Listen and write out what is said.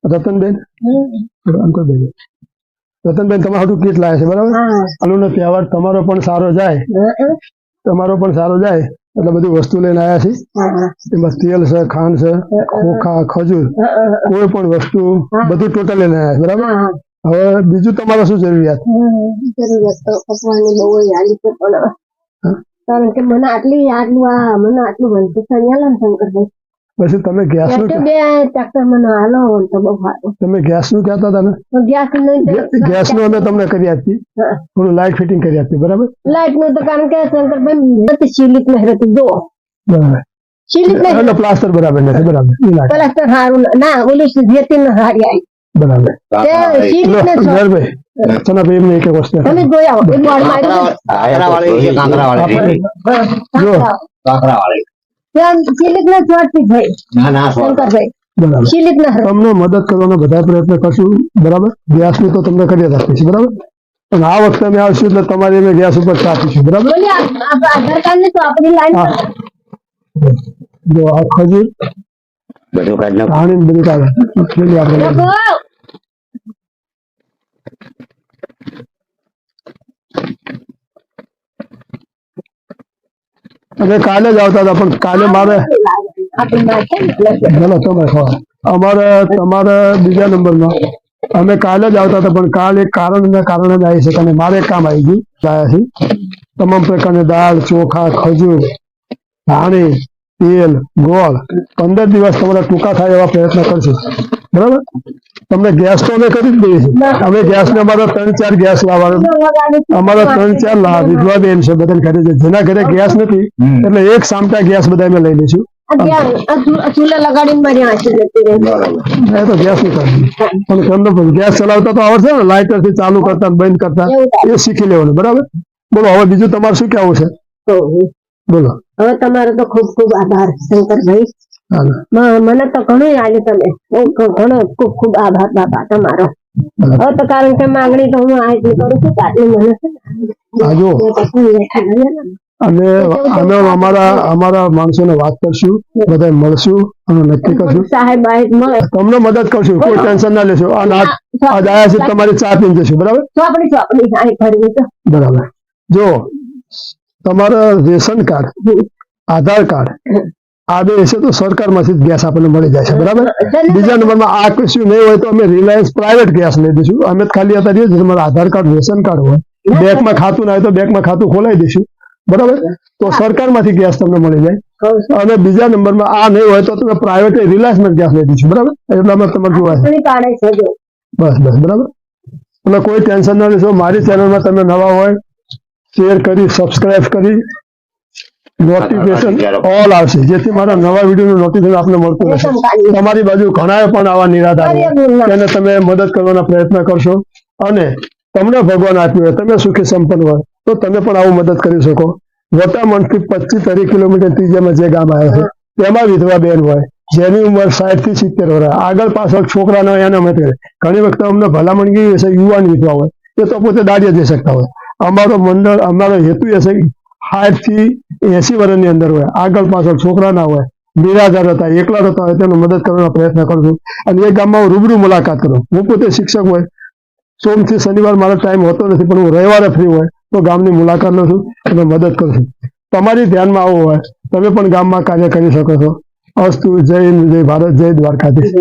રતનબેન અંકલબેન રતનબેન તમારું હાટું કીટ લાવે છે બરાબર આલુનો તહેવાર તમારો પણ સારો જાય એટલે બધી વસ્તુ લઈને આવ્યા છે એમાં તેલ છે ખાંડ છે ખોખા ખજૂર કોઈ પણ વસ્તુ બધું ટોટલ લઈને આવ્યા છે બરાબર હવે બીજું તમારે શું જરૂરિયાત કારણ કે મને આટલું બનતું શંકરભાઈ પછી તમે ગેસ નું તમે ગેસ નું કહેતા હતા ને ગેસ નું અમે તમને કરી આપી થોડું લાઇટ ફિટિંગ કરી આપી બરાબર લાઇટ નું તો કારણ કે શંકરભાઈ શીલિત નહીં હતી જો બરાબર પ્લાસ્ટર બરાબર નથી બરાબર પ્લાસ્ટર સારું ના ઓલી જેતી ને સારી આવી બરાબર ચનાભાઈ એમને એક વસ્તુ તમે જોયા તમને મદદ કરવાનો બધા પ્રયત્ન કરશું બરાબર ગેસ ની તો તમને કરી આપીશું બરાબર અને આ વખતે અમે આવશું એટલે તમારી અમે ગેસ ઉપર આપીશું બરાબર જો આ ખજૂર પાણી બધું કાઢે આપણે અને કાલે જ આવતા હતા પણ કાલે મારે અમારે તમારે બીજા નંબરમાં અમે કાલે જ આવતા હતા પણ કાલે એક કારણે જ આવી છે અને મારે કામ આવી ગયું લાયા છે તમામ પ્રકારની દાળ ચોખા ખજૂર ધાણી તેલ ગોળ 15 દિવસ તમારા ટૂંકા થાય એવા પ્રયત્ન કરશું બરાબર તમને ગેસ તો અમે કરી જ દઈએ છીએ અમે ગેસ ને અમારા 3-4 ગેસ લાવવાનું અમારા 3-4 વિધવા બેન છે બધા ઘરે છે જેના ઘરે ગેસ નથી એટલે એક સામટા ગેસ બધા અમે લઈ લઈશું તો ગેસ નહીં ગેસ ચલાવતા તો આવડશે ને લાઇટર થી ચાલુ કરતા બંધ કરતા એ શીખી લેવાનું બરાબર બોલો હવે બીજું તમારે શું કેવું છે બોલો હવે તમારો તો ખૂબ ખૂબ આભાર શંકરભાઈ મને તો ઘણું આવ્યું તમે ઘણો ખૂબ ખૂબ આભાર બાપા તમારો હવે તો કારણ કે માંગણી તો હું આટલી કરું છું આટલી મને અને અમે અમારા માણસોને વાત કરશું બધા મળશું અને નક્કી કરશું સાહેબ તમને મદદ કરશું કોઈ ટેન્શન ના લેશો અને આજ આયા છે તમારી ચા પીને જશું બરાબર બરાબર જો તમારા રેશન કાર્ડ આધાર કાર્ડ આ બે હશે તો સરકારમાંથી ગેસ આપણને મળી જાય છે બરાબર બીજા નંબરમાં આ કશું નહીં હોય તો અમે રિલાયન્સ પ્રાઇવેટ ગેસ લઈ દઈશું અમે ખાલી અત્યારે તમારા આધાર કાર્ડ રેશન કાર્ડ હોય બેંકમાં ખાતું ના હોય તો બેંકમાં ખાતું ખોલાવી દઈશું બરાબર તો સરકારમાંથી ગેસ તમને મળી જાય અને બીજા નંબરમાં આ નહીં હોય તો તમે પ્રાઇવેટ રિલાયન્સ ગેસ લઈ દઈશું બરાબર એટલામાં તમારે જોવા બસ બરાબર એટલે કોઈ ટેન્શન ના લેશો મારી ચેનલમાં તમે નવા હોય શેર કરી સબસ્ક્રાઇબ કરી નોટિફિકેશન ઓલ આવશે જેથી મારા નવા વિડીયોનું નોટિફિકેશન આપને મળતું રહેશે તમારી બાજુ ઘણા પણ આવા નિરાધાર તેને તમે મદદ કરવાના પ્રયત્ન કરશો અને તમને ભગવાન આપ્યું હોય તમે સુખી સંપન્ન હોય તો તમે પણ આવું મદદ કરી શકો વટામણથી 25-30 કિલોમીટર ત્રીજામાં જે ગામ આવે છે તેમાં વિધવા બેન હોય જેની ઉંમર 60 થી 70 વર્ષ આગળ પાછળ છોકરા ન હોય એના માટે ઘણી વખત અમને ભલામણ ગઈ હશે યુવાન વિધવા હોય એ તો પોતે દાડિયા જઈ શકતા હોય અમારો મંડળ અમારો હેતુ એ છે 60 થી 80 વર્ષની અંદર હોય આગળ પાછળ છોકરા ના હોય નિરાધાર હતા એકલા રહેતા હોય તેનો મદદ કરવાનો પ્રયત્ન કરું છું અને એ ગામમાં હું રૂબરૂ મુલાકાત કરું હું પોતે શિક્ષક હોય સોમથી શનિવાર મારો ટાઈમ હોતો નથી પણ હું રવિવારે ફ્રી હોય તો ગામની મુલાકાત લઉં છું અને મદદ કરું છું તમારી ધ્યાનમાં આવવું હોય તમે પણ ગામમાં કાર્ય કરી શકો છો અસ્તુ જય હિન્દ જય ભારત જય દ્વારકાધીશ